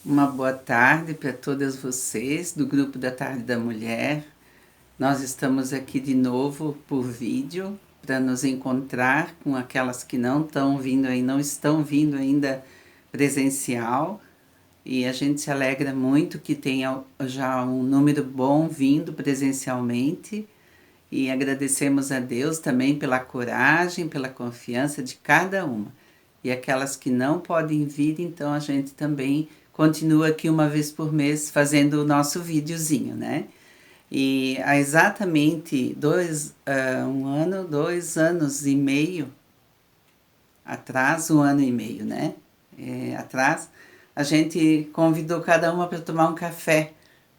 Uma boa tarde para todas vocês do Grupo da Tarde da Mulher. Nós estamos aqui de novo por vídeo para nos encontrar com aquelas que não estão vindo ainda presencial. E a gente se alegra muito que tenha já um número bom vindo presencialmente. E agradecemos a Deus também pela coragem, pela confiança de cada uma. E aquelas que não podem vir, então a gente também continua aqui uma vez por mês fazendo o nosso videozinho, né? E há exatamente 2 anos e meio atrás, 1 ano e meio, né? Atrás, a gente convidou cada uma para tomar um café,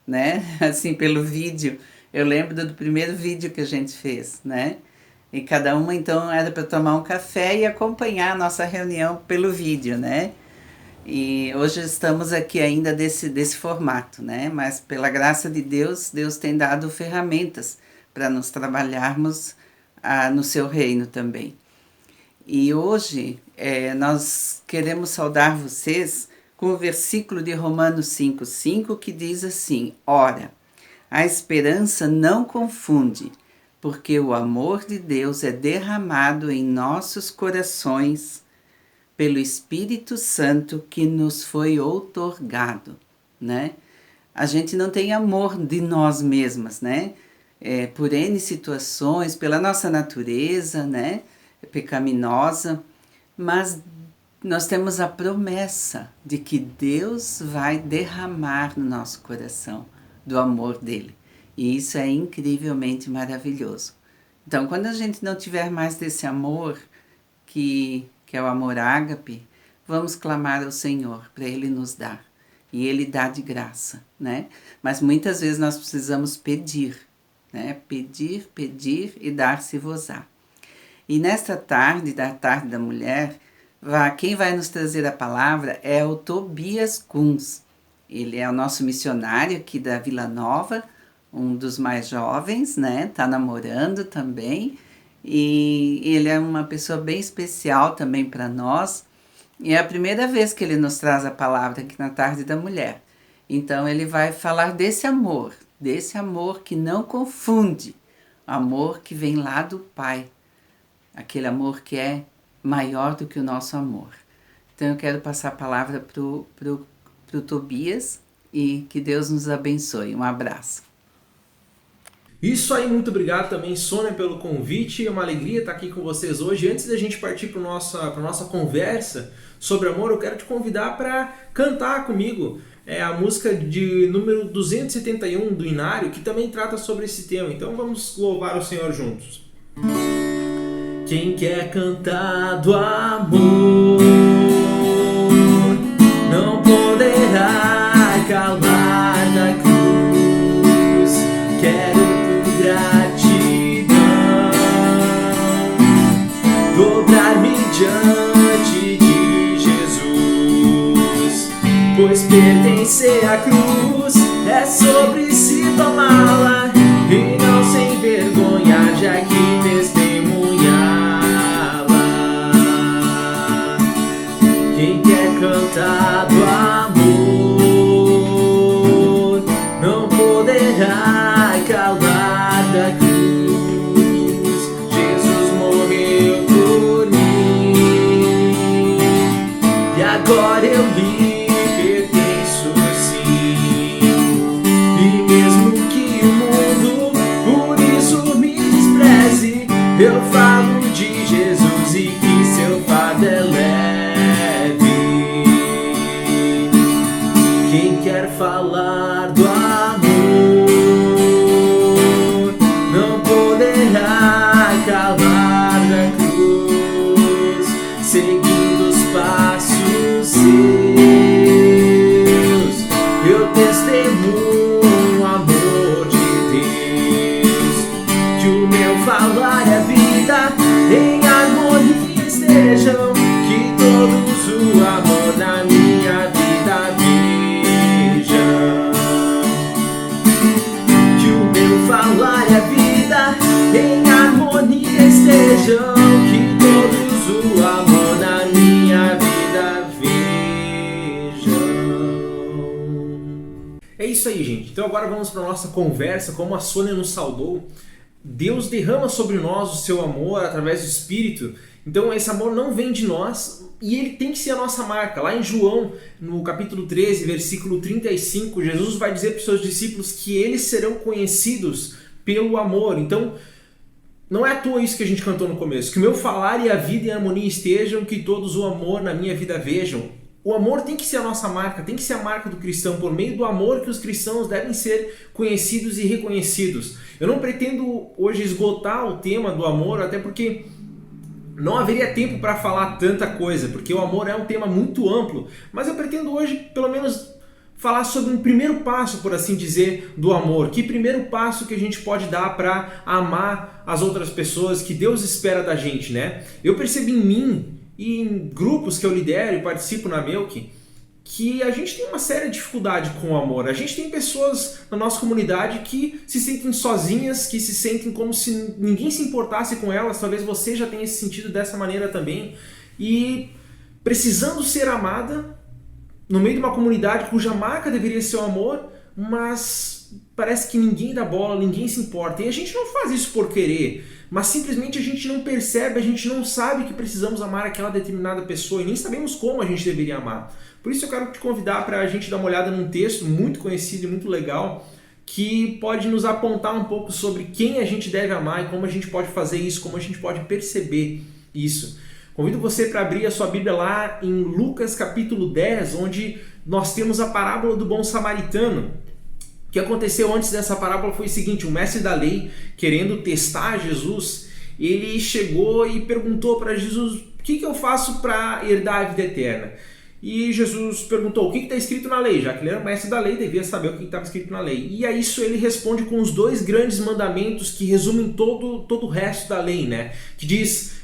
né? Assim, pelo vídeo. Eu lembro do primeiro vídeo que a gente fez, né? E cada uma, então, era para tomar um café e acompanhar a nossa reunião pelo vídeo, né? E hoje estamos aqui ainda desse formato, né? Mas pela graça de Deus, Deus tem dado ferramentas para nos trabalharmos no seu reino também. E hoje nós queremos saudar vocês com o versículo de Romanos 5,5 que diz assim: Ora, a esperança não confunde, porque o amor de Deus é derramado em nossos corações pelo Espírito Santo que nos foi outorgado, né? A gente não tem amor de nós mesmas, né? Por N situações, pela nossa natureza, né? Pecaminosa, mas nós temos a promessa de que Deus vai derramar no nosso coração do amor dele. E isso é incrivelmente maravilhoso. Então, quando a gente não tiver mais desse amor, que é o amor ágape, vamos clamar ao Senhor para Ele nos dar. E Ele dá de graça, né? Mas muitas vezes nós precisamos pedir, né? Pedir, pedir e dar-se-vos-á. E nesta tarde, da Tarde da Mulher, quem vai nos trazer a palavra é o Tobias Kunz. Ele é o nosso missionário aqui da Vila Nova, um dos mais jovens, né? Tá namorando também. E ele é uma pessoa bem especial também para nós. E é a primeira vez que ele nos traz a palavra aqui na Tarde da Mulher. Então ele vai falar desse amor que não confunde, amor que vem lá do Pai, aquele amor que é maior do que o nosso amor. Então eu quero passar a palavra pro Tobias e que Deus nos abençoe. Um abraço. Isso aí, muito obrigado também, Sônia, pelo convite. É uma alegria estar aqui com vocês hoje. Antes da gente partir para a nossa conversa sobre amor, eu quero te convidar para cantar comigo a música de número 271 do Inário, que também trata sobre esse tema. Então vamos louvar o Senhor juntos. Quem quer cantar do amor não poderá calar da cruz. Quero gratidão, dobrar-me diante de Jesus, pois pertencer à cruz é sobre si tomá-la e não sem vergonha de aqui testemunhá-la. Quem quer cantar do amor não poderá calar da cruz. Jesus morreu por mim e agora eu lhe pertenço sim. E mesmo que o mundo por isso me despreze, eu falo de Jesus e que seu fardo é leve. Quem quer falar do amor não poderá calar da cruz, seguindo os passos seus. Eu testemunho o amor de Deus, que o meu falar é vida, em harmonia estejam, que todos o amor na minha vida vejam. É isso aí, gente. Então agora vamos para a nossa conversa, como a Sônia nos saudou. Deus derrama sobre nós o seu amor através do Espírito. Então esse amor não vem de nós e ele tem que ser a nossa marca. Lá em João, no capítulo 13, versículo 35, Jesus vai dizer para os seus discípulos que eles serão conhecidos pelo amor. Então, não é à toa isso que a gente cantou no começo. Que o meu falar e a vida em harmonia estejam, que todos o amor na minha vida vejam. O amor tem que ser a nossa marca, tem que ser a marca do cristão, por meio do amor que os cristãos devem ser conhecidos e reconhecidos. Eu não pretendo hoje esgotar o tema do amor, até porque não haveria tempo para falar tanta coisa, porque o amor é um tema muito amplo, mas eu pretendo hoje, pelo menos, falar sobre um primeiro passo, por assim dizer, do amor. Que primeiro passo que a gente pode dar para amar as outras pessoas que Deus espera da gente, né? Eu percebi em mim e em grupos que eu lidero e participo na Melk, que a gente tem uma séria dificuldade com o amor. A gente tem pessoas na nossa comunidade que se sentem sozinhas, que se sentem como se ninguém se importasse com elas. Talvez você já tenha se sentido dessa maneira também. E precisando ser amada no meio de uma comunidade cuja marca deveria ser o amor, mas parece que ninguém dá bola, ninguém se importa. E a gente não faz isso por querer, mas simplesmente a gente não percebe, a gente não sabe que precisamos amar aquela determinada pessoa e nem sabemos como a gente deveria amar. Por isso eu quero te convidar para a gente dar uma olhada num texto muito conhecido e muito legal que pode nos apontar um pouco sobre quem a gente deve amar e como a gente pode fazer isso, como a gente pode perceber isso. Convido você para abrir a sua Bíblia lá em Lucas capítulo 10, onde nós temos a parábola do bom samaritano. O que aconteceu antes dessa parábola foi o seguinte: o mestre da lei, querendo testar Jesus, ele chegou e perguntou para Jesus: o que eu faço para herdar a vida eterna? E Jesus perguntou: o que está escrito na lei? Já que ele era o mestre da lei, devia saber o que estava escrito na lei. E a isso ele responde com os dois grandes mandamentos que resumem todo o resto da lei, né? Que diz: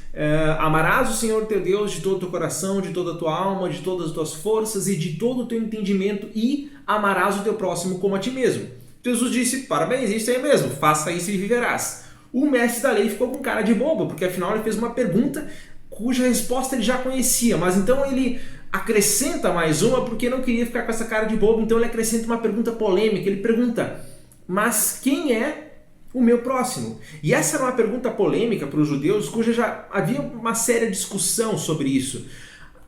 amarás o Senhor teu Deus de todo o teu coração, de toda a tua alma, de todas as tuas forças e de todo o teu entendimento, e amarás o teu próximo como a ti mesmo. Jesus disse: parabéns, isso aí mesmo, faça isso e viverás. O mestre da lei ficou com cara de bobo, porque afinal ele fez uma pergunta cuja resposta ele já conhecia, mas então ele acrescenta mais uma porque não queria ficar com essa cara de bobo, então ele acrescenta uma pergunta polêmica. Ele pergunta: mas quem é o meu próximo? E essa era uma pergunta polêmica para os judeus, cuja já havia uma séria discussão sobre isso.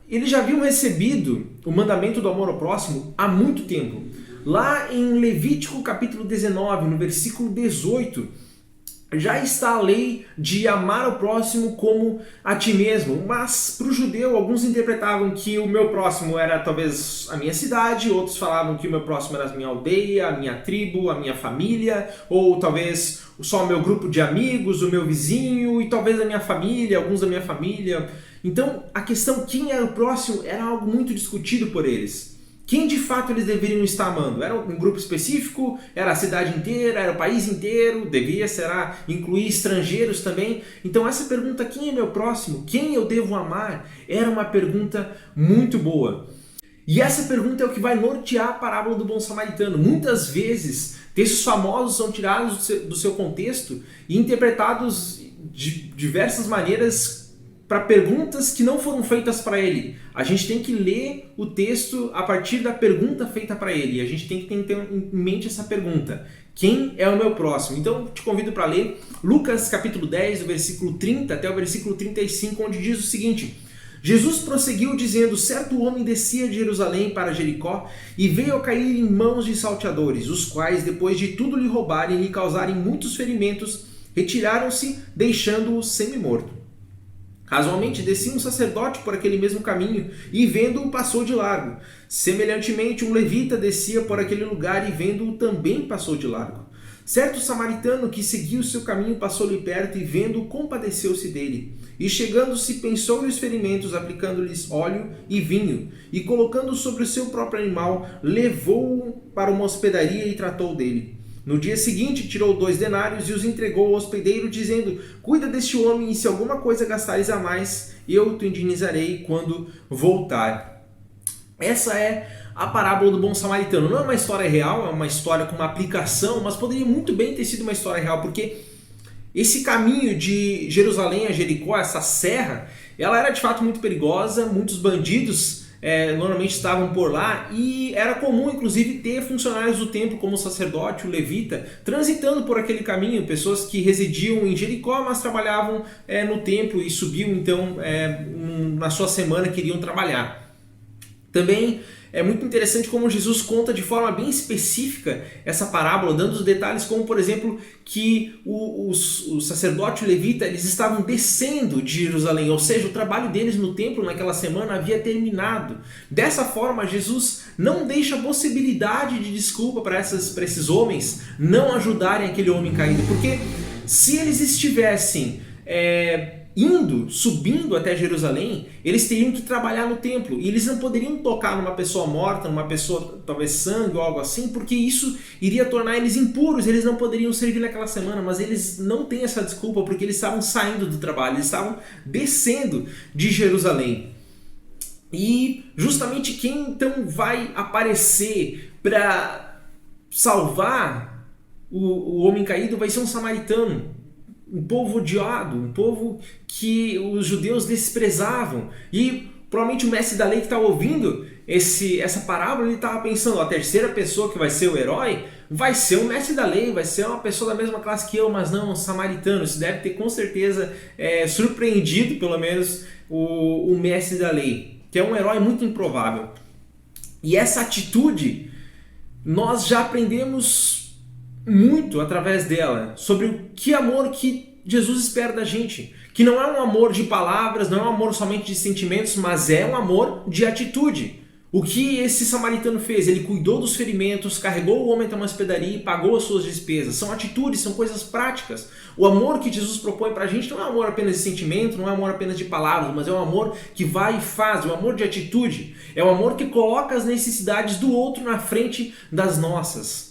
Eles já haviam recebido o mandamento do amor ao próximo há muito tempo. Lá em Levítico capítulo 19, no versículo 18, já está a lei de amar o próximo como a ti mesmo. Mas para o judeu, alguns interpretavam que o meu próximo era talvez a minha cidade, outros falavam que o meu próximo era a minha aldeia, a minha tribo, a minha família, ou talvez só o meu grupo de amigos, o meu vizinho, e talvez a minha família, alguns da minha família. Então a questão quem era o próximo era algo muito discutido por eles. Quem de fato eles deveriam estar amando? Era um grupo específico? Era a cidade inteira? Era o país inteiro? Devia, será, incluir estrangeiros também? Então essa pergunta, quem é meu próximo? Quem eu devo amar? Era uma pergunta muito boa. E essa pergunta é o que vai nortear a parábola do bom samaritano. Muitas vezes, textos famosos são tirados do seu contexto e interpretados de diversas maneiras para perguntas que não foram feitas para ele. A gente tem que ler o texto a partir da pergunta feita para ele. A gente tem que ter em mente essa pergunta: quem é o meu próximo? Então te convido para ler Lucas capítulo 10, do versículo 30 até o versículo 35, onde diz o seguinte: Jesus prosseguiu dizendo: certo homem descia de Jerusalém para Jericó e veio a cair em mãos de salteadores, os quais, depois de tudo lhe roubarem e lhe causarem muitos ferimentos, retiraram-se, deixando-o semi-morto. Casualmente descia um sacerdote por aquele mesmo caminho e, vendo-o, passou de largo. Semelhantemente, um levita descia por aquele lugar e, vendo-o, também passou de largo. Certo samaritano que seguia o seu caminho passou-lhe perto e, vendo-o, compadeceu-se dele. E, chegando-se, pensou-lhe os ferimentos, aplicando-lhes óleo e vinho, e, colocando-o sobre o seu próprio animal, levou-o para uma hospedaria e tratou dele. No dia seguinte, tirou 2 denários e os entregou ao hospedeiro, dizendo: cuida deste homem, e se alguma coisa gastares a mais, eu te indenizarei quando voltar. Essa é a parábola do bom samaritano. Não é uma história real, é uma história com uma aplicação, mas poderia muito bem ter sido uma história real, porque esse caminho de Jerusalém a Jericó, essa serra, ela era de fato muito perigosa. Muitos bandidos normalmente estavam por lá, e era comum inclusive ter funcionários do templo como o sacerdote, o levita, transitando por aquele caminho, pessoas que residiam em Jericó, mas trabalhavam no templo e subiam então na sua semana, queriam trabalhar. Também é muito interessante como Jesus conta de forma bem específica essa parábola, dando os detalhes como, por exemplo, que o sacerdote e o levita, eles estavam descendo de Jerusalém, ou seja, o trabalho deles no templo naquela semana havia terminado. Dessa forma, Jesus não deixa possibilidade de desculpa para esses homens não ajudarem aquele homem caído, porque se eles estivessem subindo até Jerusalém, eles teriam que trabalhar no templo, e eles não poderiam tocar numa pessoa morta, numa pessoa talvez sangue ou algo assim, porque isso iria tornar eles impuros, eles não poderiam servir naquela semana. Mas eles não têm essa desculpa, porque eles estavam saindo do trabalho, eles estavam descendo de Jerusalém. E justamente quem então vai aparecer para salvar o homem caído vai ser um samaritano, um povo odiado, um povo que os judeus desprezavam. E provavelmente o mestre da lei que estava ouvindo essa parábola, ele estava pensando, a terceira pessoa que vai ser o herói vai ser o mestre da lei, vai ser uma pessoa da mesma classe que eu, mas não, um samaritano. Isso deve ter com certeza surpreendido pelo menos o mestre da lei, que é um herói muito improvável. E essa atitude nós já aprendemos muito através dela sobre o que amor que Jesus espera da gente, que não é um amor de palavras, não é um amor somente de sentimentos, mas é um amor de atitude. O que esse samaritano fez? Ele cuidou dos ferimentos, carregou o homem até uma hospedaria e pagou as suas despesas. São atitudes, são coisas práticas. O amor que Jesus propõe pra gente não é um amor apenas de sentimento, não é um amor apenas de palavras, mas é um amor que vai e faz, é um amor de atitude. É um amor que coloca as necessidades do outro na frente das nossas.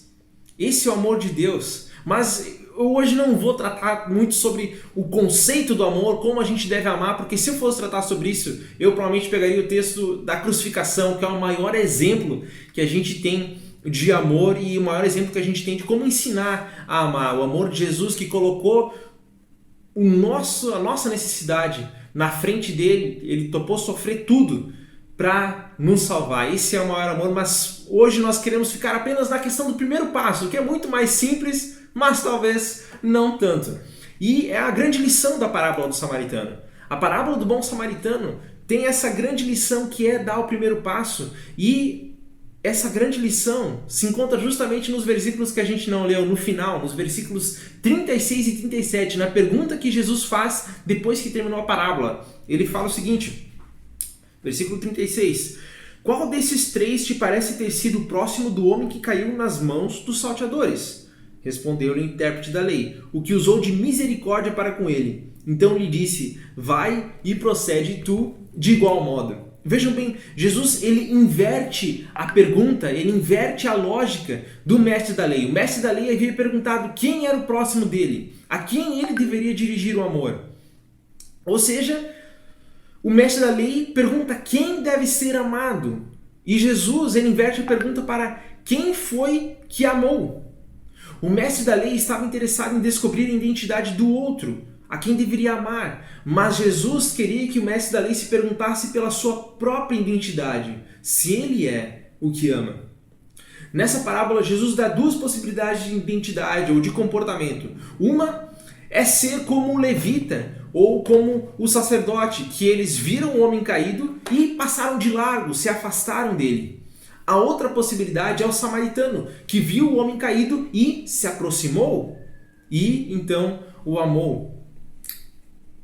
Esse é o amor de Deus. Mas eu hoje não vou tratar muito sobre o conceito do amor, como a gente deve amar, porque se eu fosse tratar sobre isso, eu provavelmente pegaria o texto da crucificação, que é o maior exemplo que a gente tem de amor e o maior exemplo que a gente tem de como ensinar a amar. O amor de Jesus, que colocou a nossa necessidade na frente dele, ele topou sofrer tudo para nos salvar. Esse é o maior amor, mas hoje nós queremos ficar apenas na questão do primeiro passo, que é muito mais simples, mas talvez não tanto. E é a grande lição da parábola do samaritano. A parábola do bom samaritano tem essa grande lição que é dar o primeiro passo, e essa grande lição se encontra justamente nos versículos que a gente não leu, no final, nos versículos 36 e 37, na pergunta que Jesus faz depois que terminou a parábola. Ele fala o seguinte, versículo 36. Qual desses três te parece ter sido próximo do homem que caiu nas mãos dos salteadores? Respondeu-lhe o intérprete da lei, o que usou de misericórdia para com ele. Então lhe disse, vai e procede tu de igual modo. Vejam bem, Jesus ele inverte a pergunta, ele inverte a lógica do mestre da lei. O mestre da lei havia perguntado quem era o próximo dele, a quem ele deveria dirigir o amor. Ou seja, o mestre da lei pergunta quem deve ser amado. E Jesus ele inverte a pergunta para quem foi que amou. O mestre da lei estava interessado em descobrir a identidade do outro, a quem deveria amar. Mas Jesus queria que o mestre da lei se perguntasse pela sua própria identidade, se ele é o que ama. Nessa parábola, Jesus dá duas possibilidades de identidade ou de comportamento. Uma é ser como o levita ou como o sacerdote, que eles viram o homem caído e passaram de largo, se afastaram dele. A outra possibilidade é o samaritano, que viu o homem caído e se aproximou e então o amou.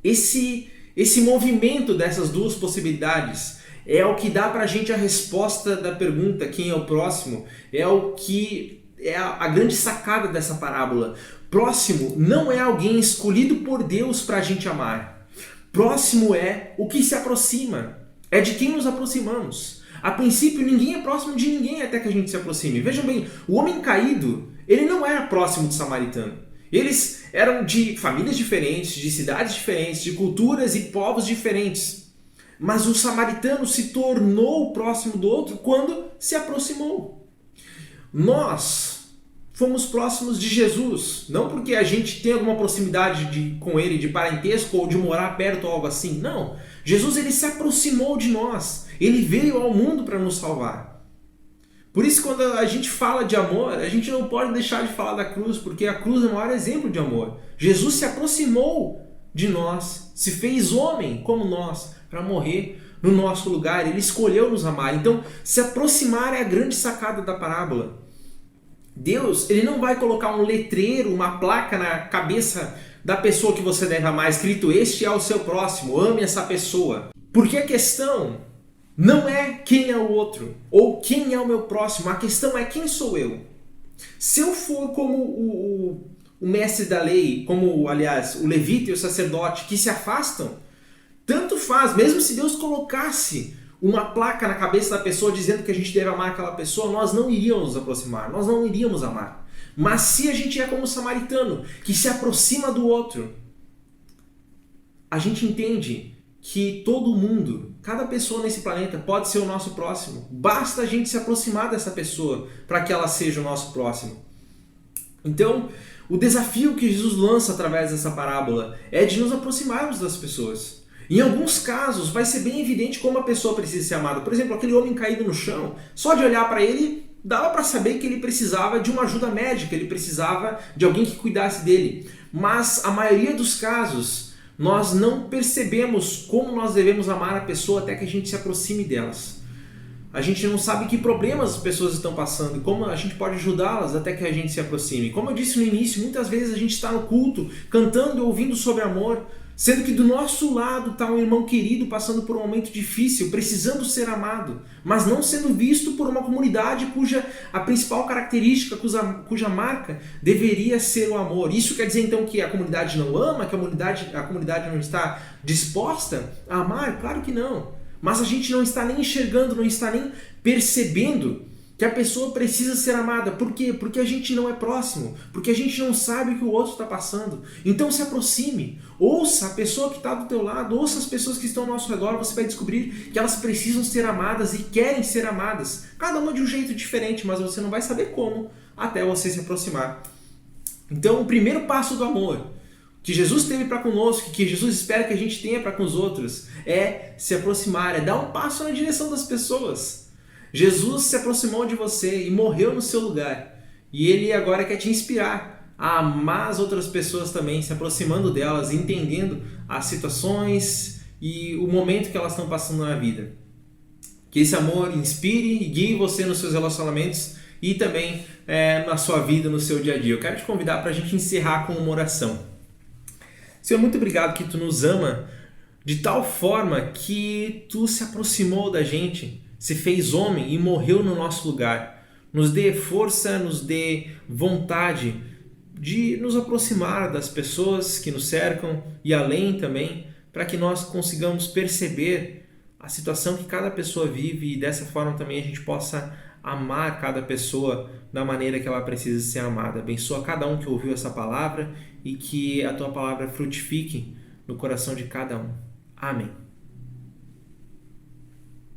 Esse movimento dessas duas possibilidades é o que dá para a gente a resposta da pergunta quem é o próximo, é o que é a grande sacada dessa parábola. Próximo não é alguém escolhido por Deus para a gente amar. Próximo é o que se aproxima, é de quem nos aproximamos. A princípio, ninguém é próximo de ninguém até que a gente se aproxime. Vejam bem, o homem caído, ele não era próximo do samaritano. Eles eram de famílias diferentes, de cidades diferentes, de culturas e povos diferentes. Mas o samaritano se tornou próximo do outro quando se aproximou. Nós fomos próximos de Jesus. Não porque a gente tem alguma proximidade com ele, de parentesco ou de morar perto ou algo assim. Não. Jesus, ele se aproximou de nós. Ele veio ao mundo para nos salvar. Por isso, quando a gente fala de amor, a gente não pode deixar de falar da cruz, porque a cruz é o maior exemplo de amor. Jesus se aproximou de nós, se fez homem como nós, para morrer no nosso lugar. Ele escolheu nos amar. Então, se aproximar é a grande sacada da parábola. Deus, ele não vai colocar um letreiro, uma placa na cabeça da pessoa que você deve amar, escrito: este é o seu próximo, ame essa pessoa. Porque a questão não é quem é o outro, ou quem é o meu próximo, a questão é quem sou eu. Se eu for como o mestre da lei, como, aliás, o levita e o sacerdote, que se afastam, tanto faz, mesmo se Deus colocasse uma placa na cabeça da pessoa dizendo que a gente deve amar aquela pessoa, nós não iríamos nos aproximar, nós não iríamos amar. Mas se a gente é como o samaritano, que se aproxima do outro, a gente entende que todo mundo, cada pessoa nesse planeta pode ser o nosso próximo. Basta a gente se aproximar dessa pessoa para que ela seja o nosso próximo. Então, o desafio que Jesus lança através dessa parábola é de nos aproximarmos das pessoas. Em alguns casos, vai ser bem evidente como a pessoa precisa ser amada. Por exemplo, aquele homem caído no chão, só de olhar para ele, dava para saber que ele precisava de uma ajuda médica, ele precisava de alguém que cuidasse dele. Mas a maioria dos casos, nós não percebemos como nós devemos amar a pessoa até que a gente se aproxime delas. A gente não sabe que problemas as pessoas estão passando e como a gente pode ajudá-las até que a gente se aproxime. Como eu disse no início, muitas vezes a gente está no culto, cantando e ouvindo sobre amor, sendo que do nosso lado está um irmão querido passando por um momento difícil, precisando ser amado, mas não sendo visto por uma comunidade cuja a principal característica, cuja marca deveria ser o amor. Isso quer dizer então que a comunidade não ama, que a comunidade não está disposta a amar? Claro que não. Mas a gente não está nem enxergando, não está nem percebendo que a pessoa precisa ser amada. Por quê? Porque a gente não é próximo, porque a gente não sabe o que o outro está passando. Então se aproxime, ouça a pessoa que está do teu lado, ouça as pessoas que estão ao nosso redor, você vai descobrir que elas precisam ser amadas e querem ser amadas. Cada uma de um jeito diferente, mas você não vai saber como até você se aproximar. Então o primeiro passo do amor que Jesus teve para conosco, que Jesus espera que a gente tenha para com os outros, é se aproximar, é dar um passo na direção das pessoas. Jesus se aproximou de você e morreu no seu lugar. E Ele agora quer te inspirar a amar as outras pessoas também, se aproximando delas, entendendo as situações e o momento que elas estão passando na vida. Que esse amor inspire e guie você nos seus relacionamentos e também na sua vida, no seu dia a dia. Eu quero te convidar para a gente encerrar com uma oração. Senhor, muito obrigado que Tu nos ama de tal forma que Tu se aproximou da gente, se fez homem e morreu no nosso lugar. Nos dê força, nos dê vontade de nos aproximar das pessoas que nos cercam e além também, para que nós consigamos perceber a situação que cada pessoa vive e dessa forma também a gente possa amar cada pessoa da maneira que ela precisa ser amada. Abençoa cada um que ouviu essa palavra e que a Tua palavra frutifique no coração de cada um. Amém.